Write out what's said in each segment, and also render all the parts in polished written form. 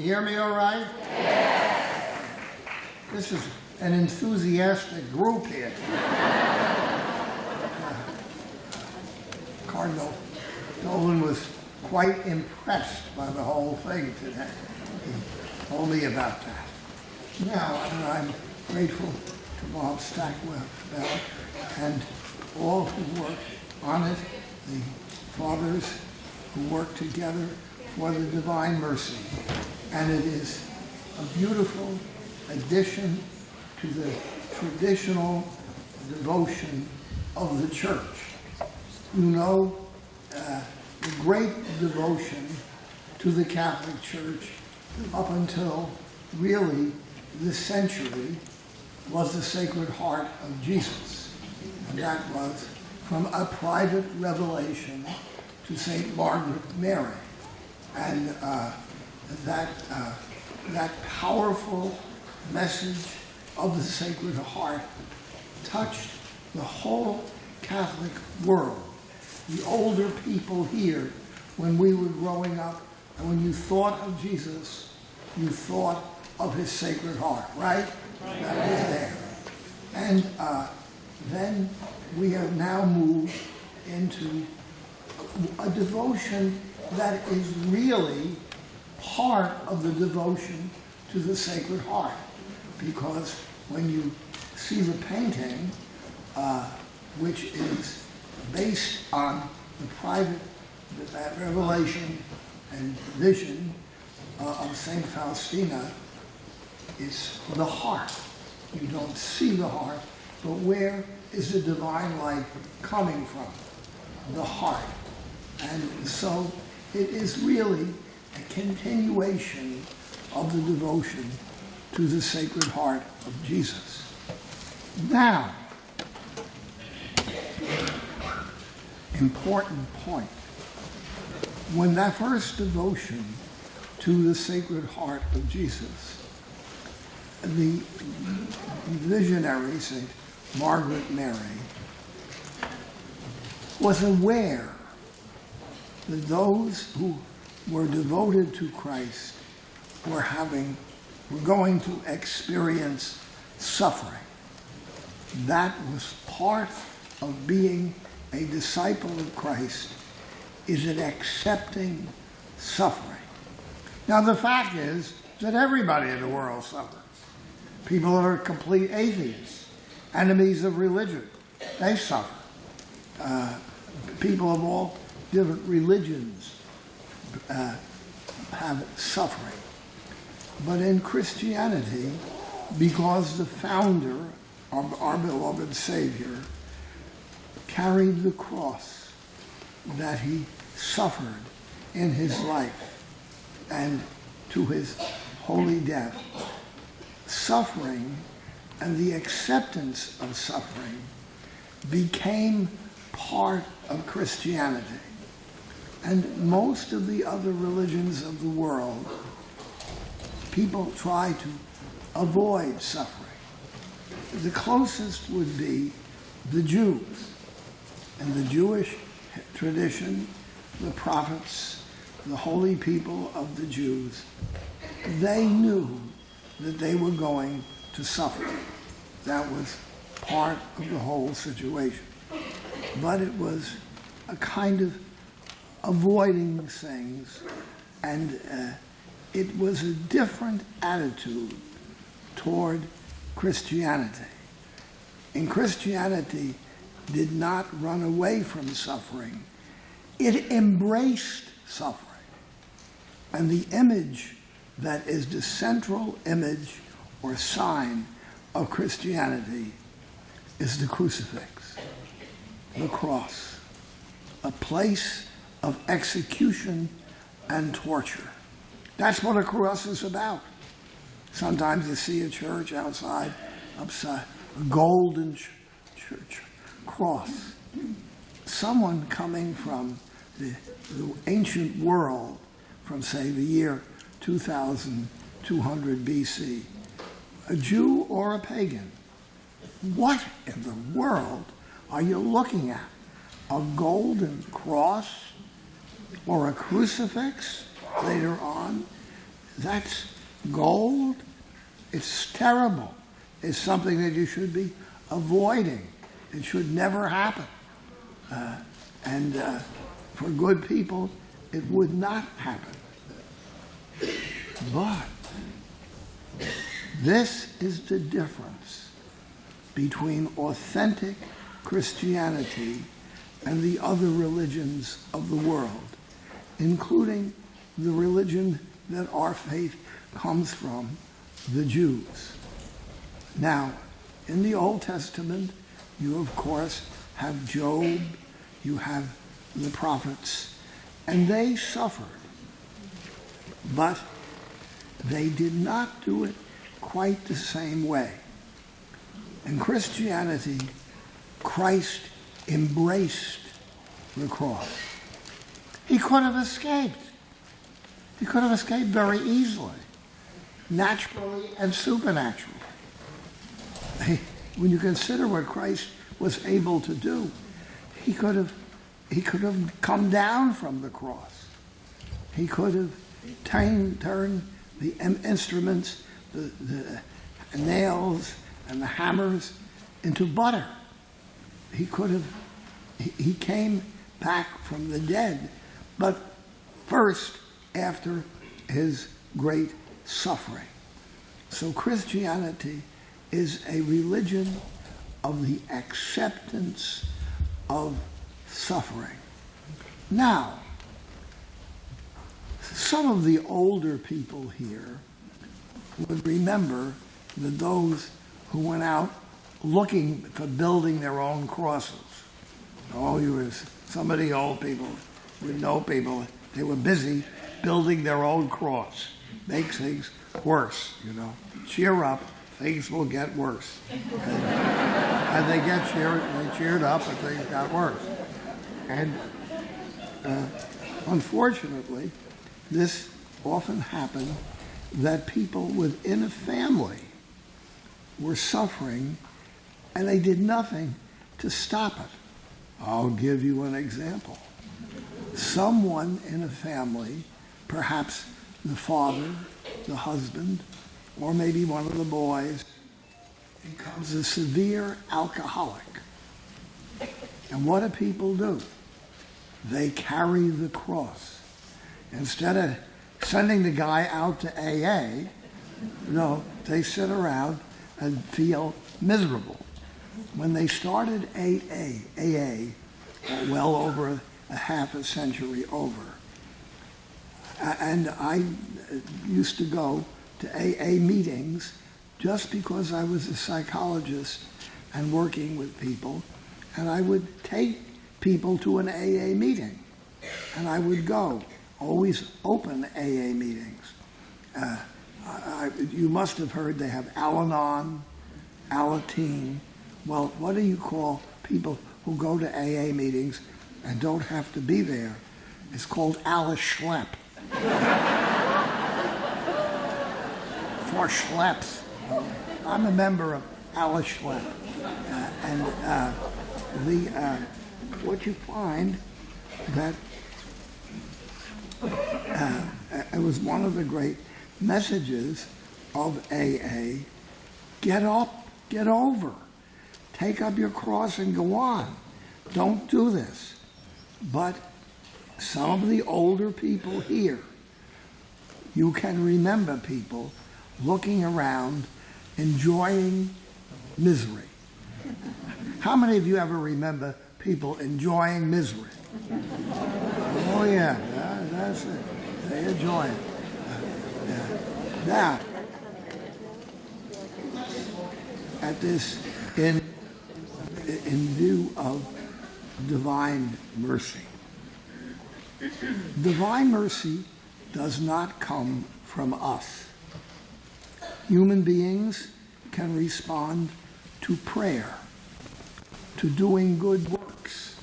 hear me all right? Yes. This is an enthusiastic group here. Cardinal Nolan was quite impressed by the whole thing today. He told me about that. Now, I'm grateful to Bob Stackwell and all who worked on it, the fathers who worked together for the Divine Mercy. And it is a beautiful addition to the traditional devotion of the church. You know, the great devotion to the Catholic Church up until really this century was the Sacred Heart of Jesus. And that was from a private revelation to St. Margaret Mary. And that powerful message of the Sacred Heart touched the whole Catholic world. The older people here, when we were growing up, and when you thought of Jesus, you thought of his Sacred Heart, right? That was there. And then we have now moved into a devotion that is really part of the devotion to the Sacred Heart. Because when you see the painting, which is based on the private revelation and vision of St. Faustina, it's the heart. You don't see the heart, but where is the divine light coming from? The heart. And so it is really a continuation of the devotion to the Sacred Heart of Jesus. Now, important point. When that first devotion to the Sacred Heart of Jesus, the visionary, St. Margaret Mary, was aware that those who were devoted to Christ were going to experience suffering. That was part of being a disciple of Christ, is it accepting suffering. Now the fact is that everybody in the world suffers. People that are complete atheists, enemies of religion, they suffer. People of all different religions have suffering. But in Christianity, because the founder, our beloved Savior, carried the cross that he suffered in his life and to his holy death, suffering and the acceptance of suffering became part of Christianity. And most of the other religions of the world, people try to avoid suffering. The closest would be the Jews. In the Jewish tradition, the prophets, the holy people of the Jews, they knew that they were going to suffer. That was part of the whole situation. But it was a kind of avoiding things, and it was a different attitude toward Christianity. In Christianity, did not run away from suffering. It embraced suffering. And the image that is the central image or sign of Christianity is the crucifix, the cross, a place of execution and torture. That's what a cross is about. Sometimes you see a church outside, upside, a golden church cross. Someone coming from the ancient world, from say the year 2200 BC, a Jew or a pagan, what in the world are you looking at? A golden cross or a crucifix later on? that's gold. It's terrible. It's something that you should be avoiding. It should never happen. And for good people, it would not happen. But this is the difference between authentic Christianity and the other religions of the world, including the religion that our faith comes from, the Jews. Now, in the Old Testament, you of course have Job, you have the prophets, and they suffered. But they did not do it quite the same way. In Christianity, Christ embraced the cross. He could have escaped. He could have escaped very easily, naturally and supernaturally. When you consider what Christ was able to do, he could have come down from the cross. He could have turned the instruments, the nails and the hammers, into butter. He came back from the dead, but first after his great suffering. So Christianity is a religion of the acceptance of suffering. Now, some of the older people here would remember that those who went out looking for building their own crosses. Oh, some of the old people would know people, they were busy building their own cross. Makes things worse, Cheer up, things will get worse. And they cheered up, and things got worse. And unfortunately, this often happened that people within a family were suffering and they did nothing to stop it. I'll give you an example. Someone in a family, perhaps the father, the husband, or maybe one of the boys, becomes a severe alcoholic. And what do people do? They carry the cross. Instead of sending the guy out to AA, they sit around and feel miserable. When they started AA, well over a half a century over, and I used to go to AA meetings just because I was a psychologist and working with people, and I would take people to an AA meeting, and I would go, always open AA meetings. You must have heard they have Al-Anon, Alateen. Well, what do you call people who go to AA meetings and don't have to be there? It's called Ala-Schlep. For schleps. I'm a member of Ala-Schlep. What you find that it was one of the great messages of AA, get up, get over. Take up your cross and go on. Don't do this. But some of the older people here, you can remember people looking around, enjoying misery. How many of you ever remember people enjoying misery? Oh yeah, that's it. They enjoy it. Now, at this, in view of divine mercy. Divine mercy does not come from us. Human beings can respond to prayer, to doing good works,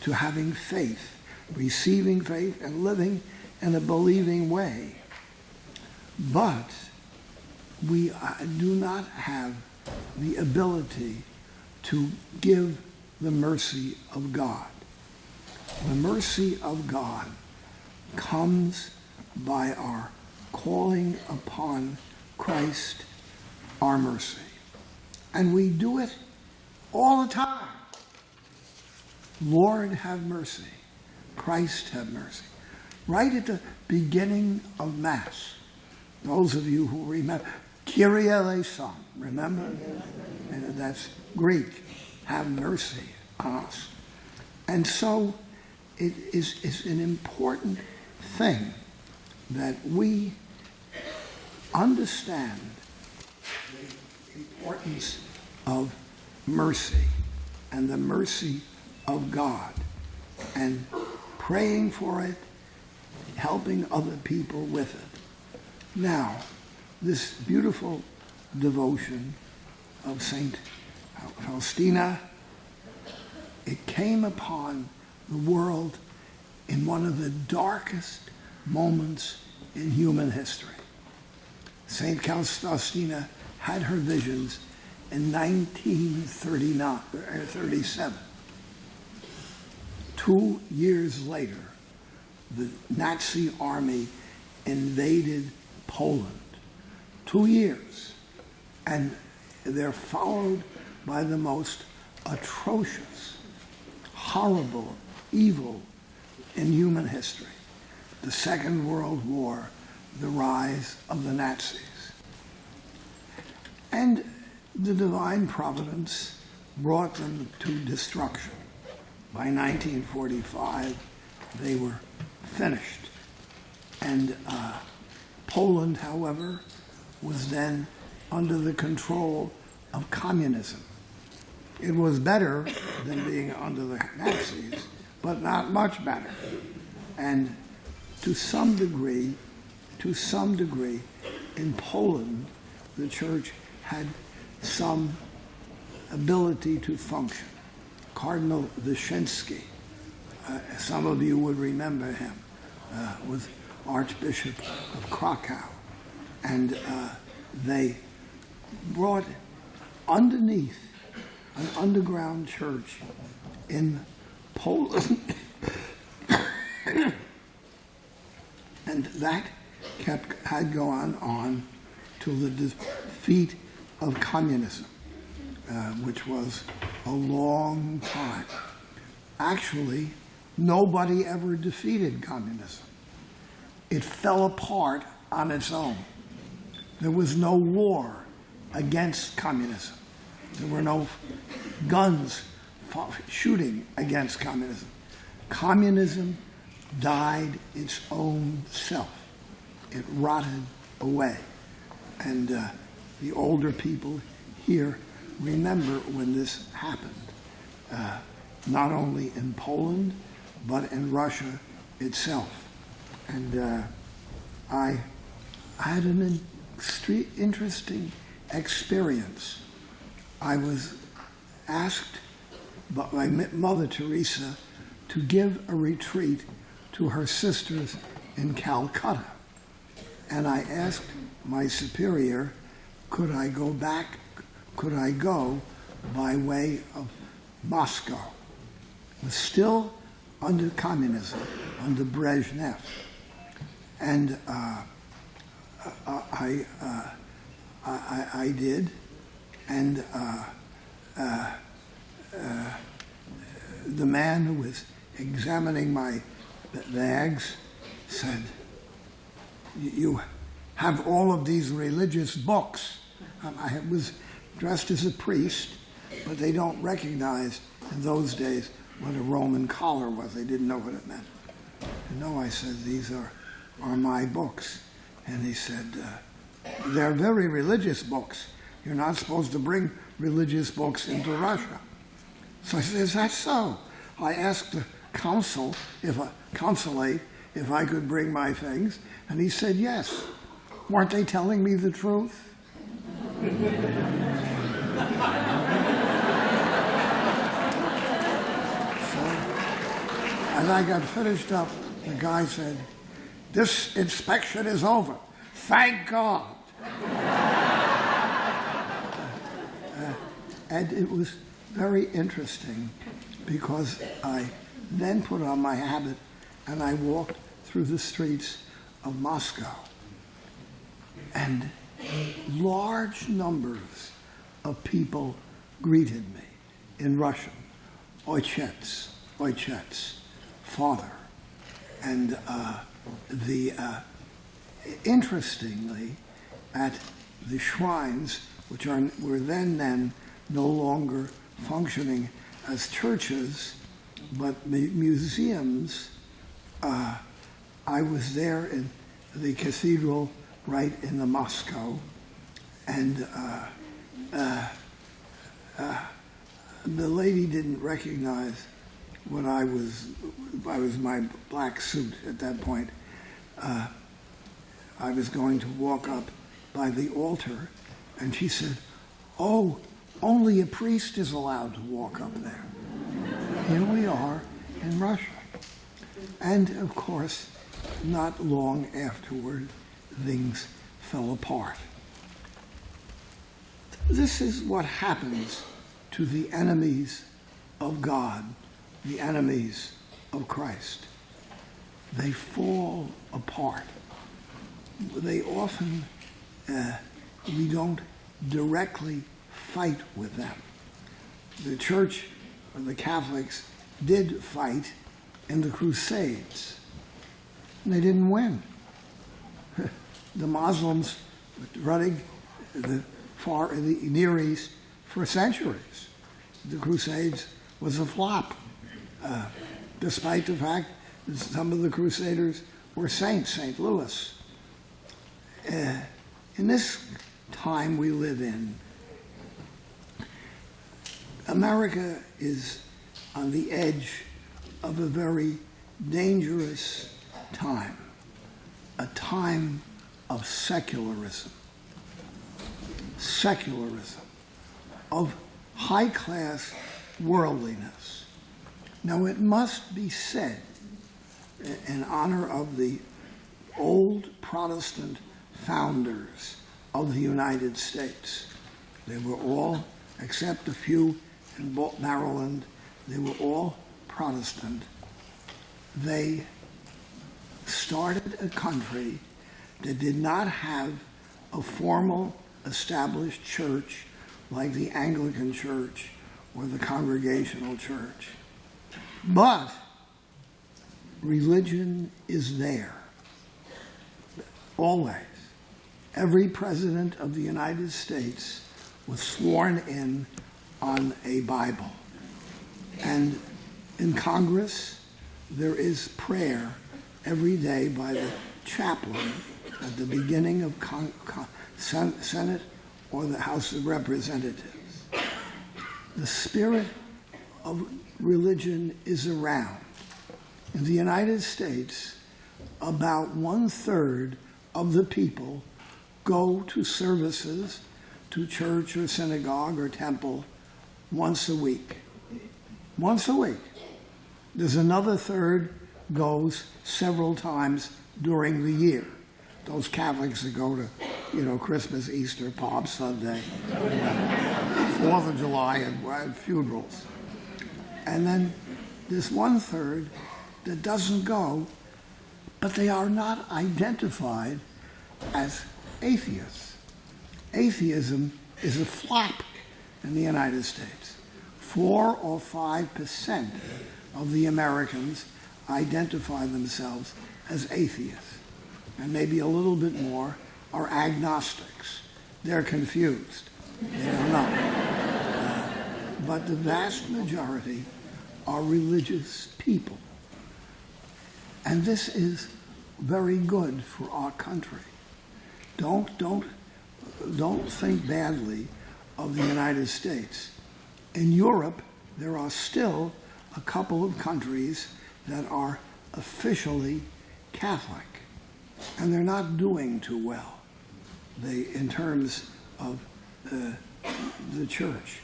to having faith, receiving faith, and living in a believing way. But we do not have the ability to give the mercy of God. The mercy of God comes by our calling upon Christ, our mercy. And we do it all the time. Lord, have mercy. Christ, have mercy. Right at the beginning of Mass, those of you who remember, Kyrie eleison, remember? And that's Greek, have mercy on us. And so it is an important thing that we understand the importance of mercy and the mercy of God, and praying for it, helping other people with it. Now, this beautiful devotion of Saint Faustina, it came upon the world in one of the darkest moments in human history. Saint Faustina had her visions in 1937. 2 years later, the Nazi army invaded Poland. 2 years. And they're followed by the most atrocious, horrible, evil in human history. The Second World War, the rise of the Nazis. And the divine providence brought them to destruction. By 1945, they were finished. And Poland, however, was then under the control of communism. It was better than being under the Nazis, but not much better. And to some degree, in Poland, the church had some ability to function. Cardinal Wyszynski, some of you would remember him, was Archbishop of Krakow. And they brought underneath an underground church in Poland. And that had gone on till the defeat of communism, which was a long time. Actually, nobody ever defeated communism. It fell apart on its own. There was no war against communism. There were no guns shooting against communism. Communism died its own self. It rotted away. And the older people here remember when this happened, not only in Poland, but in Russia itself. And I had an interesting experience. I was asked by Mother Teresa to give a retreat to her sisters in Calcutta. And I asked my superior, could I go by way of Moscow? It was still under communism, under Brezhnev. And I did, and the man who was examining my bags said, "You have all of these religious books." I was dressed as a priest, but they don't recognize in those days what a Roman collar was. They didn't know what it meant. No, I said, "These are my books." And he said, "They're very religious books. You're not supposed to bring religious books into Russia." So I said, "Is that so?" I asked the consulate if I could bring my things, and he said yes. Weren't they telling me the truth? So, as I got finished up, the guy said, "This inspection is over. Thank God." And it was very interesting because I then put on my habit and I walked through the streets of Moscow. And large numbers of people greeted me in Russian, Otchets, Father. And interestingly, at the shrines, which were then no longer functioning as churches, but museums, I was there in the cathedral right in the Moscow, and the lady didn't recognize what I was my black suit at that point. I was going to walk up by the altar, and she said, "Oh, only a priest is allowed to walk up there." Here we are in Russia. And of course, not long afterward, things fell apart. This is what happens to the enemies of God, the enemies of Christ. They fall apart. They often, we don't directly fight with them. The church, or the Catholics, did fight in the Crusades, and they didn't win. The Muslims running the Near East for centuries. The Crusades was a flop, despite the fact that some of the Crusaders were saints, St. Louis. In this time we live in, America is on the edge of a very dangerous time, a time of secularism, of high-class worldliness. Now, it must be said, in honor of the old Protestant founders of the United States, they were all, except a few in Maryland, they were all Protestant. They started a country that did not have a formal established church like the Anglican Church or the Congregational Church. But religion is there, always. Every president of the United States was sworn in on a Bible. And in Congress, there is prayer every day by the chaplain at the beginning of Senate or the House of Representatives. The spirit of religion is around. In the United States, about 1/3 of the people go to services, to church or synagogue or temple once a week. Once a week. There's another third goes several times during the year. Those Catholics that go to, Christmas, Easter, Palm Sunday, 4th of July, and funerals. And then there's 1/3 that doesn't go, but they are not identified as atheists. Atheism is a flop in the United States. 4 or 5% of the Americans identify themselves as atheists, and maybe a little bit more are agnostics. They're confused. They don't know. But the vast majority are religious people. And this is very good for our country. Don't think badly of the United States. In Europe, there are still a couple of countries that are officially Catholic, and they're not doing too well. In terms of the church.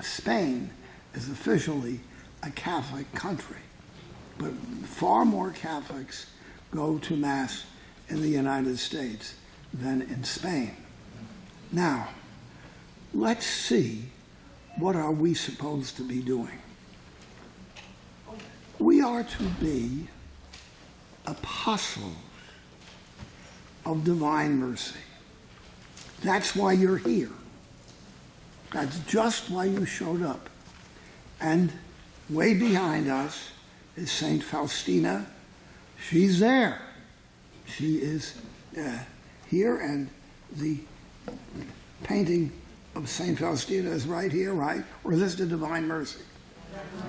Spain is officially a Catholic country, but far more Catholics go to Mass in the United States than in Spain. Now, let's see, what are we supposed to be doing? We are to be apostles of divine mercy. That's why you're here. That's just why you showed up. And way behind us is St. Faustina. She's there. She is here, and the painting of St. Faustina is right here, right? Or is this the Divine Mercy?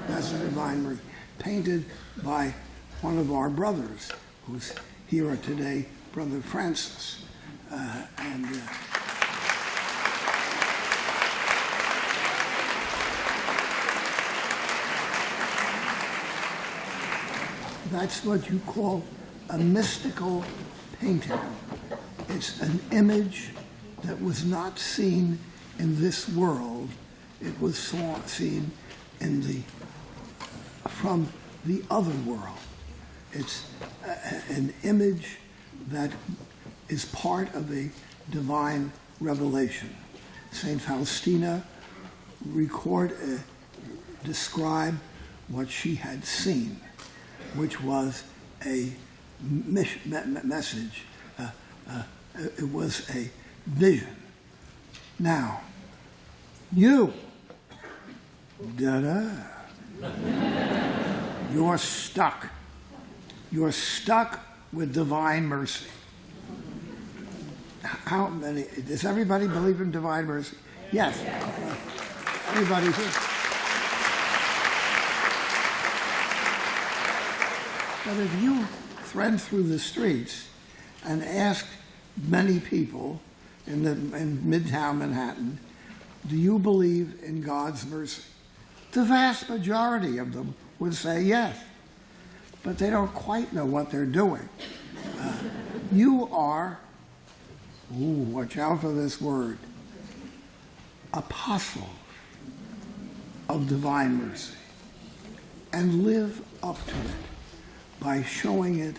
That's the Divine Mercy. Painted by one of our brothers who's here today, Brother Francis. That's what you call a mystical painting. It's an image that was not seen in this world. It was seen from the other world. It's an image that is part of a divine revelation. St. Faustina described what she had seen, which was a message. It was a vision. Now, you're stuck. You're stuck with divine mercy. How many? Does everybody believe in divine mercy? Yes. Everybody's here. But if you thread through the streets and ask many people in Midtown Manhattan, do you believe in God's mercy? The vast majority of them would say yes, but they don't quite know what they're doing. You are, watch out for this word, apostles of divine mercy, and live up to it by showing it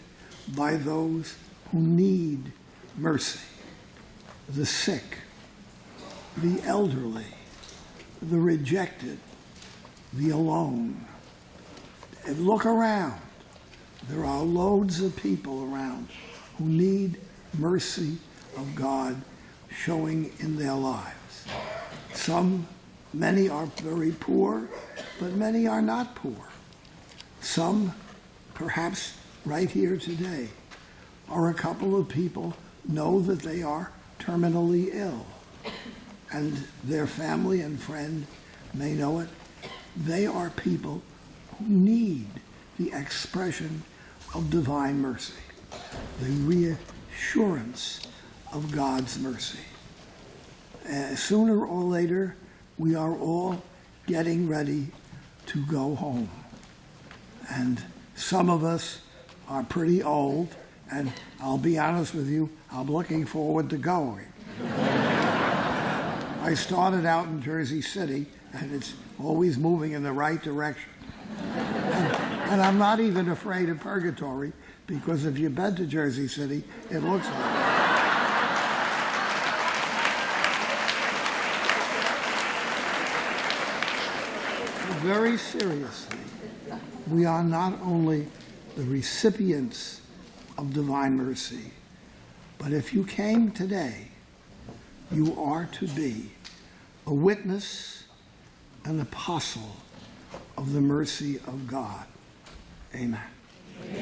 by those who need mercy, the sick, the elderly, the rejected, the alone. And look around. There are loads of people around who need mercy of God showing in their lives. Many are very poor, but many are not poor. Some, perhaps right here today, are a couple of people know that they are terminally ill, and their family and friend may know it. They are people who need the expression of divine mercy, the reassurance of God's mercy. Sooner or later, we are all getting ready to go home. And some of us are pretty old, and I'll be honest with you, I'm looking forward to going. I started out in Jersey City, and it's always moving in the right direction. And I'm not even afraid of purgatory, because if you've been to Jersey City, it looks like it. Very seriously, we are not only the recipients of divine mercy, but if you came today, you are to be a witness, an apostle of the mercy of God. Amen.